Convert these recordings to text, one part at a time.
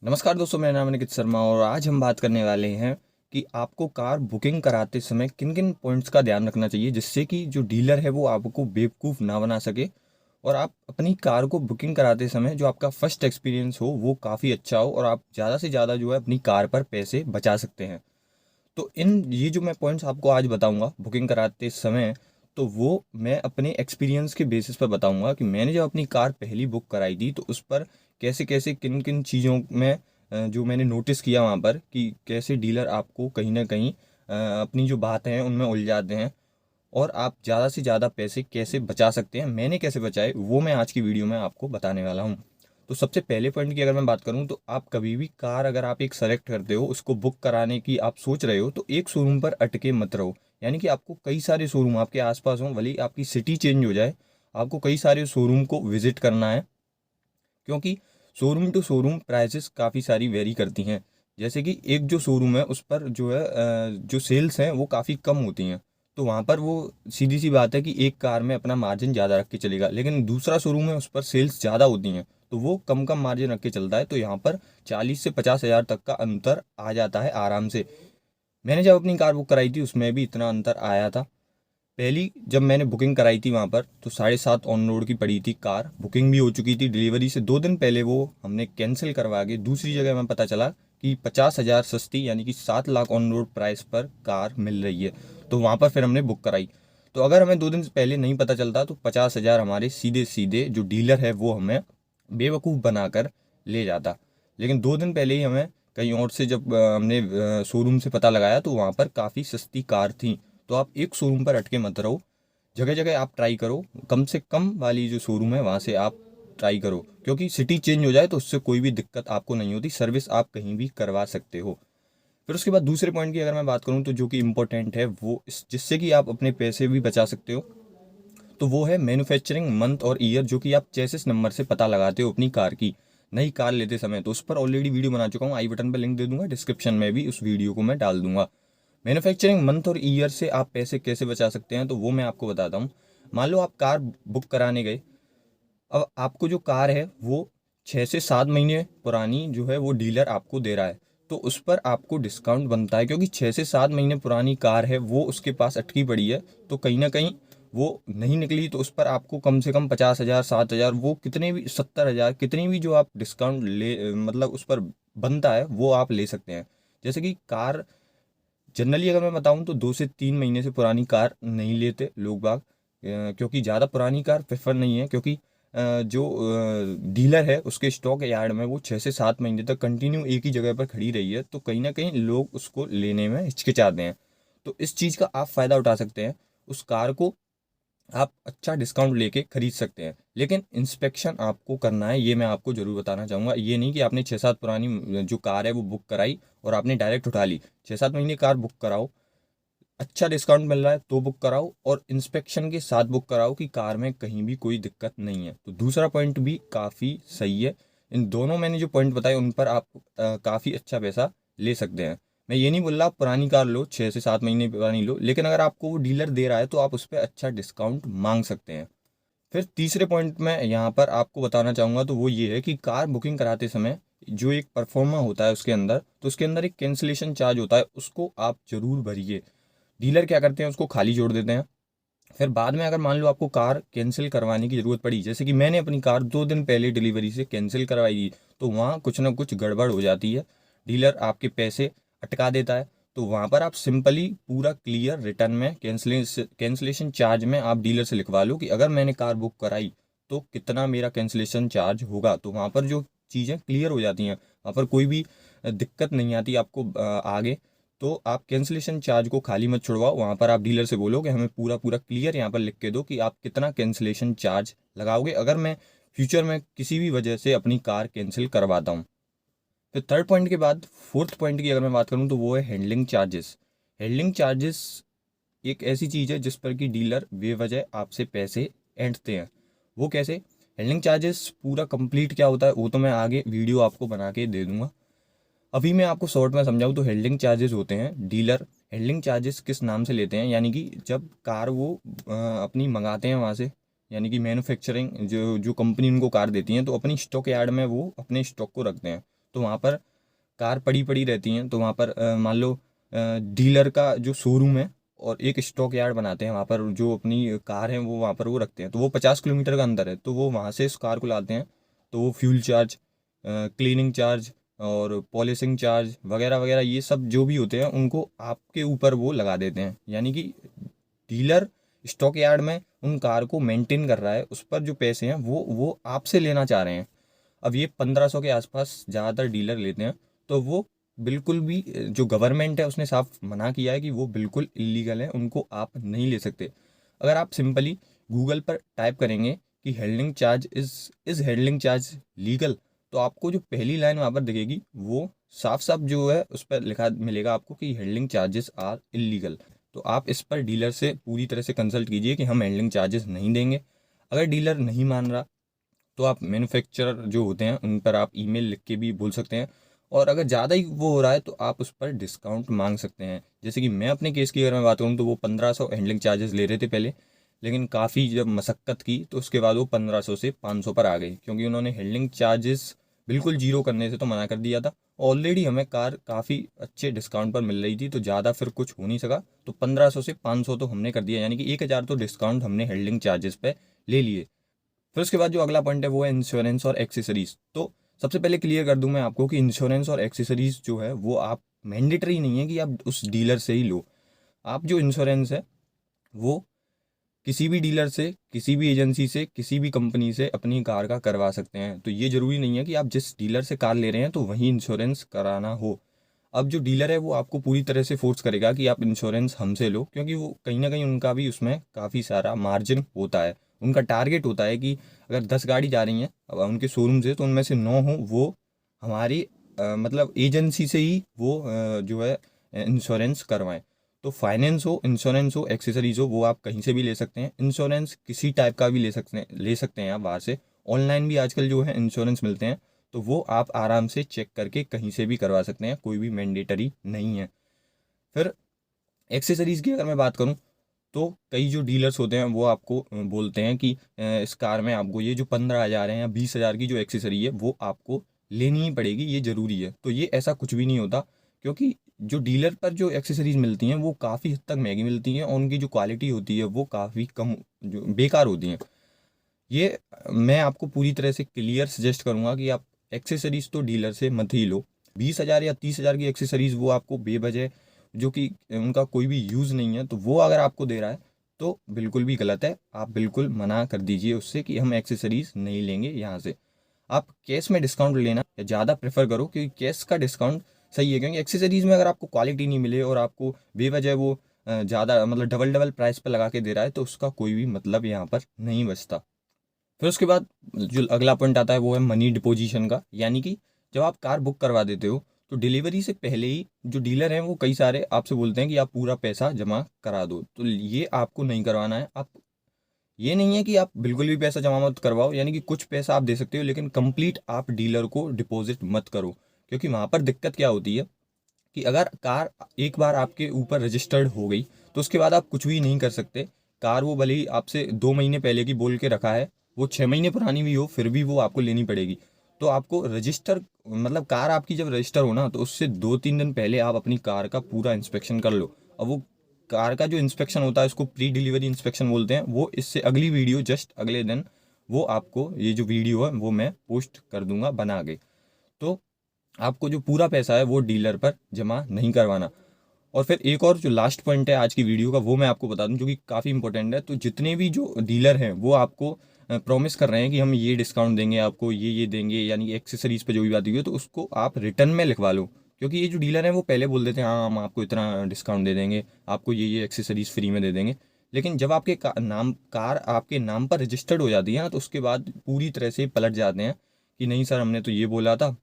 नमस्कार दोस्तों, मेरा नाम है निकित शर्मा और आज हम बात करने वाले हैं कि आपको कार बुकिंग कराते समय किन किन पॉइंट्स का ध्यान रखना चाहिए जिससे कि जो डीलर है वो आपको बेवकूफ़ ना बना सके और आप अपनी कार को बुकिंग कराते समय जो आपका फर्स्ट एक्सपीरियंस हो वो काफ़ी अच्छा हो और आप ज़्यादा से ज़्यादा जो है अपनी कार पर पैसे बचा सकते हैं। तो इन ये जो मैं पॉइंट्स आपको आज बताऊंगा बुकिंग कराते समय, तो वो मैं अपने एक्सपीरियंस के बेसिस पर बताऊंगा कि मैंने जब अपनी कार पहली बुक कराई थी तो उस पर कैसे कैसे किन किन चीज़ों में जो मैंने नोटिस किया वहाँ पर कि कैसे डीलर आपको कहीं ना कहीं अपनी जो बातें हैं उनमें उलझाते हैं और आप ज़्यादा से ज़्यादा पैसे कैसे बचा सकते हैं, मैंने कैसे बचाए वो मैं आज की वीडियो में आपको बताने वाला हूँ। तो सबसे पहले पॉइंट की अगर मैं बात करूँ तो आप कभी भी कार अगर आप एक सेलेक्ट करते हो उसको बुक कराने की आप सोच रहे हो तो एक शोरूम पर अटके मत रहो। यानी कि आपको कई सारे शोरूम आपके आसपास हों, भले ही आपकी सिटी चेंज हो जाए, आपको कई सारे शोरूम को विजिट करना है क्योंकि शोरूम टू शोरूम प्राइसेस काफ़ी सारी वेरी करती हैं। जैसे कि एक जो शोरूम है उस पर जो है जो सेल्स हैं वो काफ़ी कम होती हैं, तो वहाँ पर वो सीधी सी बात है कि एक कार में अपना मार्जिन ज़्यादा रख के चलेगा, लेकिन दूसरा शोरूम है उस पर सेल्स ज़्यादा होती हैं तो वो कम कम मार्जिन रख के चलता है, तो यहाँ पर 40 से 50 हज़ार तक का अंतर आ जाता है आराम से। मैंने जब अपनी कार बुक कराई थी उसमें भी इतना अंतर आया था। पहली जब मैंने बुकिंग कराई थी वहाँ पर तो 7.5 ऑन रोड की पड़ी थी कार, बुकिंग भी हो चुकी थी, डिलीवरी से 2 दिन पहले वो हमने कैंसिल करवा के दूसरी जगह में पता चला कि 50 हज़ार सस्ती यानी कि 7 लाख ऑन रोड प्राइस पर कार मिल रही है। तो वहाँ पर फिर हमने बुक कराई। तो अगर हमें 2 दिन से पहले नहीं पता चलता तो 50 हज़ार हमारे सीधे सीधे जो डीलर है वो हमें बेवकूफ़ बनाकर ले जाता। लेकिन 2 दिन पहले ही हमें कहीं और से जब हमने शोरूम से पता लगाया तो वहाँ पर काफ़ी सस्ती कार थी। तो आप एक शोरूम पर अटके मत रहो, जगह जगह आप ट्राई करो, कम से कम वाली जो शोरूम है वहाँ से आप ट्राई करो, क्योंकि सिटी चेंज हो जाए तो उससे कोई भी दिक्कत आपको नहीं होती, सर्विस आप कहीं भी करवा सकते हो। फिर उसके बाद दूसरे पॉइंट की अगर मैं बात करूँ तो जो कि इम्पोर्टेंट है वो जिससे कि आप अपने पैसे भी बचा सकते हो, तो वो है मैन्युफैक्चरिंग मंथ और ईयर, जो कि आप चेसिस नंबर से पता लगाते हो अपनी कार की। नई कार लेते समय तो उस पर ऑलरेडी वीडियो बना चुका हूँ, आई बटन पर लिंक दे दूंगा, डिस्क्रिप्शन में भी उस वीडियो को मैं डाल दूंगा। मैन्युफैक्चरिंग मंथ और ईयर से आप पैसे कैसे बचा सकते हैं तो वो मैं आपको बताता हूँ। मान लो आप कार बुक कराने गए, अब आपको जो कार है वो 6 से 7 महीने पुरानी जो है वो डीलर आपको दे रहा है, तो उस पर आपको डिस्काउंट बनता है क्योंकि 6 से 7 महीने पुरानी कार है वो उसके पास अटकी पड़ी है, तो कहीं ना कहीं वो नहीं निकली, तो उस पर आपको कम से कम 50 हज़ार 7 हज़ार वो कितने भी 70 हज़ार कितनी भी जो आप डिस्काउंट ले मतलब उस पर बनता है वो आप ले सकते हैं। जैसे कि कार जनरली अगर मैं बताऊं तो 2 से 3 महीने से पुरानी कार नहीं लेते लोग बाग, क्योंकि ज़्यादा पुरानी कार प्रेफर नहीं है, क्योंकि जो डीलर है उसके स्टॉक यार्ड में वो 6 से 7 महीने तक कंटिन्यू एक ही जगह पर खड़ी रही है, तो कहीं ना कहीं लोग उसको लेने में हिचकिचाते हैं। तो इस चीज़ का आप फ़ायदा उठा सकते हैं, उस कार को आप अच्छा डिस्काउंट लेके खरीद सकते हैं, लेकिन इंस्पेक्शन आपको करना है, ये मैं आपको ज़रूर बताना चाहूँगा। ये नहीं कि आपने 6 7 पुरानी जो कार है वो बुक कराई और आपने डायरेक्ट उठा ली। 6 7 महीने कार बुक कराओ, अच्छा डिस्काउंट मिल रहा है तो बुक कराओ और इंस्पेक्शन के साथ बुक कराओ कि कार में कहीं भी कोई दिक्कत नहीं है। तो दूसरा पॉइंट भी काफ़ी सही है। इन दोनों मैंने जो पॉइंट बताए उन पर आप काफ़ी अच्छा पैसा ले सकते हैं। मैं ये नहीं बोल रहा आप पुरानी कार लो, 6 से 7 महीने पुरानी लो, लेकिन अगर आपको वो डीलर दे रहा है तो आप उस पर अच्छा डिस्काउंट मांग सकते हैं। फिर तीसरे पॉइंट में यहाँ पर आपको बताना चाहूँगा तो वो ये है कि कार बुकिंग कराते समय जो एक परफॉर्मा होता है उसके अंदर, तो उसके अंदर एक कैंसिलेशन चार्ज होता है, उसको आप ज़रूर भरिए। डीलर क्या करते हैं उसको खाली छोड़ देते हैं। फिर बाद में अगर मान लो आपको कार कैंसिल करवाने की ज़रूरत पड़ी, जैसे कि मैंने अपनी कार 2 दिन पहले डिलीवरी से कैंसिल करवाई थी, तो वहाँ कुछ ना कुछ गड़बड़ हो जाती है, डीलर आपके पैसे अटका देता है। तो वहाँ पर आप सिंपली पूरा क्लियर रिटर्न में कैंसिलेशन चार्ज में आप डीलर से लिखवा लो कि अगर मैंने कार बुक कराई तो कितना मेरा कैंसिलेशन चार्ज होगा, तो वहाँ पर जो चीज़ें क्लियर हो जाती हैं, वहाँ पर कोई भी दिक्कत नहीं आती आपको आगे। तो आप कैंसिलेशन चार्ज को खाली मत छुड़वाओ, वहाँ पर आप डीलर से बोलो कि हमें पूरा पूरा क्लियर यहाँ पर लिख के दो कि आप कितना कैंसिलेशन चार्ज लगाओगे अगर मैं फ्यूचर में किसी भी वजह से अपनी कार कैंसिल करवाता हूँ। फिर थर्ड पॉइंट के बाद फोर्थ पॉइंट की अगर मैं बात करूँ तो वो है हैंडलिंग चार्जेस। हैंडलिंग चार्जेस एक ऐसी चीज़ है जिस पर कि डीलर बेवजह आपसे पैसे ऐंठते हैं। वो कैसे? हैंडलिंग चार्जेस पूरा कंप्लीट क्या होता है वो तो मैं आगे वीडियो आपको बना के दे दूंगा। अभी मैं आपको शॉर्ट में समझाऊँ तो हेल्डिंग चार्जेस होते हैं, डीलर हेल्डिंग चार्जेस किस नाम से लेते हैं, यानी कि जब कार वो अपनी मंगाते हैं वहाँ से, यानी कि मैन्युफैक्चरिंग जो जो कंपनी उनको कार देती है तो अपनी स्टॉक यार्ड में वो अपने स्टॉक को रखते हैं। तो वहाँ पर कार पड़ी पड़ी रहती हैं। तो वहाँ पर मान लो डीलर का जो शोरूम है और एक स्टॉक यार्ड बनाते हैं, वहाँ पर जो अपनी कार है वो वहाँ पर वो रखते हैं। तो वो 50 किलोमीटर का अंदर है, तो वो वहाँ से इस कार को लाते हैं। तो वो फ्यूल चार्ज, क्लीनिंग चार्ज और पॉलिशिंग चार्ज वगैरह वगैरह ये सब जो भी होते हैं उनको आपके ऊपर वो लगा देते हैं। यानी कि डीलर स्टॉक यार्ड में उन कार को मेंटेन कर रहा है, उस पर जो पैसे हैं वो आपसे लेना चाह रहे हैं। अब ये 1500 के आसपास ज़्यादातर डीलर लेते हैं। तो वो बिल्कुल भी जो गवर्नमेंट है उसने साफ मना किया है कि वो बिल्कुल इलीगल है, उनको आप नहीं ले सकते। अगर आप सिंपली गूगल पर टाइप करेंगे कि handling charge is handling charge legal, तो आपको जो पहली लाइन वहाँ पर दिखेगी वो साफ साफ जो है उस पर लिखा मिलेगा आपको कि हैंडलिंग चार्जेस आर इलीगल। तो आप इस पर डीलर से पूरी तरह से कंसल्ट कीजिए कि हम हैंडलिंग चार्जेस नहीं देंगे। अगर डीलर नहीं मान रहा तो आप मैन्युफैक्चरर जो होते हैं उन पर आप ईमेल लिख के भी बोल सकते हैं। और अगर ज़्यादा ही वो हो रहा है तो आप उस पर डिस्काउंट मांग सकते हैं। जैसे कि मैं अपने केस की अगर मैं बात करूँ तो वो 1500 हैंडलिंग चार्जेस ले रहे थे पहले, लेकिन काफ़ी जब मशक्क़त की तो उसके बाद वो 1500 से 500 पर आ गई, क्योंकि उन्होंने हैंडलिंग चार्जेस बिल्कुल जीरो करने से तो मना कर दिया था। ऑलरेडी हमें कार काफ़ी अच्छे डिस्काउंट पर मिल रही थी, तो ज़्यादा फिर कुछ हो नहीं सका। तो 1500 से 500 तो हमने कर दिया, यानी कि 1000 तो डिस्काउंट हमने हैंडलिंग चार्जेस पे ले लिए। फिर उसके बाद जो अगला पॉइंट है वो है इंश्योरेंस और एक्सेसरीज। तो सबसे पहले क्लियर कर दूं मैं आपको कि इंश्योरेंस और एक्सेसरीज जो है वो आप मैंडेटरी नहीं है कि आप उस डीलर से ही लो। आप जो इंश्योरेंस है वो किसी भी डीलर से, किसी भी एजेंसी से, किसी भी कंपनी से अपनी कार का करवा सकते हैं। तो ये ज़रूरी नहीं है कि आप जिस डीलर से कार ले रहे हैं तो वहीं इंश्योरेंस कराना हो। अब जो डीलर है वो आपको पूरी तरह से फोर्स करेगा कि आप इंश्योरेंस हमसे लो, क्योंकि वो कहीं ना कहीं उनका भी उसमें काफ़ी सारा मार्जिन होता है। उनका टारगेट होता है कि अगर 10 गाड़ी जा रही हैं अब उनके शोरूम से, तो उनमें से 9 हो वो हमारी मतलब एजेंसी से ही वो जो है इंश्योरेंस करवाएं। तो फाइनेंस हो, इंश्योरेंस हो, एक्सेसरीज हो, वो आप कहीं से भी ले सकते हैं। इंश्योरेंस किसी टाइप का भी ले सकते हैं आप बाहर से। ऑनलाइन भी आजकल जो है इंश्योरेंस मिलते हैं, तो वो आप आराम से चेक करके कहीं से भी करवा सकते हैं, कोई भी मैंडेटरी नहीं है। फिर एक्सेसरीज़ की अगर मैं बात करूं तो कई जो डीलर्स होते हैं वो आपको बोलते हैं कि इस कार में आपको ये जो 15,000 है या 20,000 की जो एक्सेसरी है वो आपको लेनी ही पड़ेगी, ये ज़रूरी है। तो ये ऐसा कुछ भी नहीं होता, क्योंकि जो डीलर पर जो एक्सेसरीज मिलती हैं वो काफ़ी हद तक महंगी मिलती हैं और उनकी जो क्वालिटी होती है वो काफ़ी कम जो बेकार होती हैं। ये मैं आपको पूरी तरह से क्लियर सजेस्ट करूंगा कि आप एक्सेसरीज तो डीलर से मत ही लो। 20,000 या 30,000 की एक्सेसरीज वो आपको बेवजह, जो कि उनका कोई भी यूज़ नहीं है, तो वो अगर आपको दे रहा है तो बिल्कुल भी गलत है। आप बिल्कुल मना कर दीजिए उससे कि हम एक्सेसरीज नहीं लेंगे यहाँ से। आप कैश में डिस्काउंट लेना या ज़्यादा प्रेफर करो, क्योंकि कैश का डिस्काउंट सही है। क्योंकि एक्सेसरीज में अगर आपको क्वालिटी नहीं मिले और आपको बेवजह वो ज़्यादा मतलब डबल डबल प्राइस पर लगा के दे रहा है, तो उसका कोई भी मतलब यहाँ पर नहीं बचता। फिर उसके बाद जो अगला पॉइंट आता है वो है मनी डिपोजिशन का। यानी कि जब आप कार बुक करवा देते हो तो डिलीवरी से पहले ही जो डीलर हैं वो कई सारे आपसे बोलते हैं कि आप पूरा पैसा जमा करा दो। तो ये आपको नहीं करवाना है। आप ये नहीं है कि आप बिल्कुल भी पैसा जमा मत करवाओ, यानी कि कुछ पैसा आप दे सकते हो लेकिन कंप्लीट आप डीलर को डिपॉजिट मत करो। क्योंकि वहाँ पर दिक्कत क्या होती है कि अगर कार एक बार आपके ऊपर रजिस्टर्ड हो गई तो उसके बाद आप कुछ भी नहीं कर सकते। कार वो भले ही आपसे 2 महीने पहले की बोल के रखा है, वो 6 महीने पुरानी भी हो, फिर भी वो आपको लेनी पड़ेगी। तो आपको रजिस्टर मतलब कार आपकी जब रजिस्टर हो ना तो उससे 2-3 दिन पहले आप अपनी कार का पूरा इंस्पेक्शन कर लो। अब वो कार का जो इंस्पेक्शन होता है उसको प्री डिलीवरी इंस्पेक्शन बोलते हैं। वो इससे अगली वीडियो जस्ट अगले दिन वो आपको ये जो वीडियो है वो मैं पोस्ट कर दूंगा बना के। तो आपको जो पूरा पैसा है वो डीलर पर जमा नहीं करवाना। और फिर एक और जो लास्ट पॉइंट है आज की वीडियो का वो मैं आपको बता दूं, जो कि काफ़ी इंपॉर्टेंट है। तो जितने भी जो डीलर हैं वो आपको प्रॉमिस कर रहे हैं कि हम ये डिस्काउंट देंगे आपको, ये देंगे, यानी कि एक्सेसरीज पे जो भी बात हुई है तो उसको आप रिटर्न में लिखवा लो। क्योंकि ये जो डीलर हैं वो पहले बोल देते हैं हाँ हम आपको इतना डिस्काउंट दे देंगे, आपको ये एक्सेसरीज फ्री में दे देंगे। लेकिन जब आपके कार आपके नाम पर रजिस्टर्ड हो जाती है ना तो उसके बाद पूरी तरह से पलट जाते हैं कि नहीं सर हमने तो ये बोला था।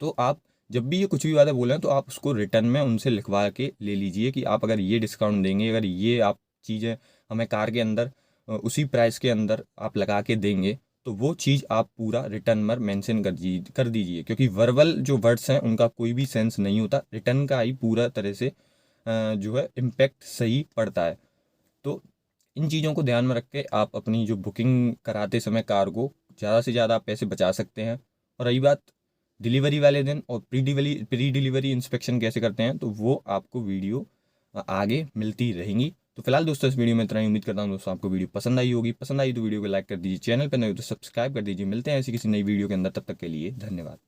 तो आप जब भी ये कुछ भी बातें बोल रहे हैं तो आप उसको रिटर्न में उनसे लिखवा के ले लीजिए कि आप अगर ये डिस्काउंट देंगे, अगर ये आप चीज़ें हमें कार के अंदर उसी प्राइस के अंदर आप लगा के देंगे, तो वो चीज़ आप पूरा रिटर्न में मेंशन कर दीजिए। क्योंकि वर्बल जो वर्ड्स हैं उनका कोई भी सेंस नहीं होता, रिटर्न का ही पूरा तरह से जो है इम्पैक्ट सही पड़ता है। तो इन चीज़ों को ध्यान में रख के आप अपनी जो बुकिंग कराते समय कार को ज़्यादा से ज़्यादा पैसे बचा सकते हैं। और रही बात डिलीवरी वाले दिन और प्री डिलीवरी इंस्पेक्शन कैसे करते हैं, तो वो आपको वीडियो आगे मिलती रहेंगी। तो फिलहाल दोस्तों इस वीडियो में इतना ही। उम्मीद करता हूँ दोस्तों आपको वीडियो पसंद आई होगी। पसंद आई तो वीडियो को लाइक कर दीजिए, चैनल पर नए हो तो सब्सक्राइब कर दीजिए। मिलते हैं ऐसी किसी नई वीडियो के अंदर, तब तक के लिए धन्यवाद।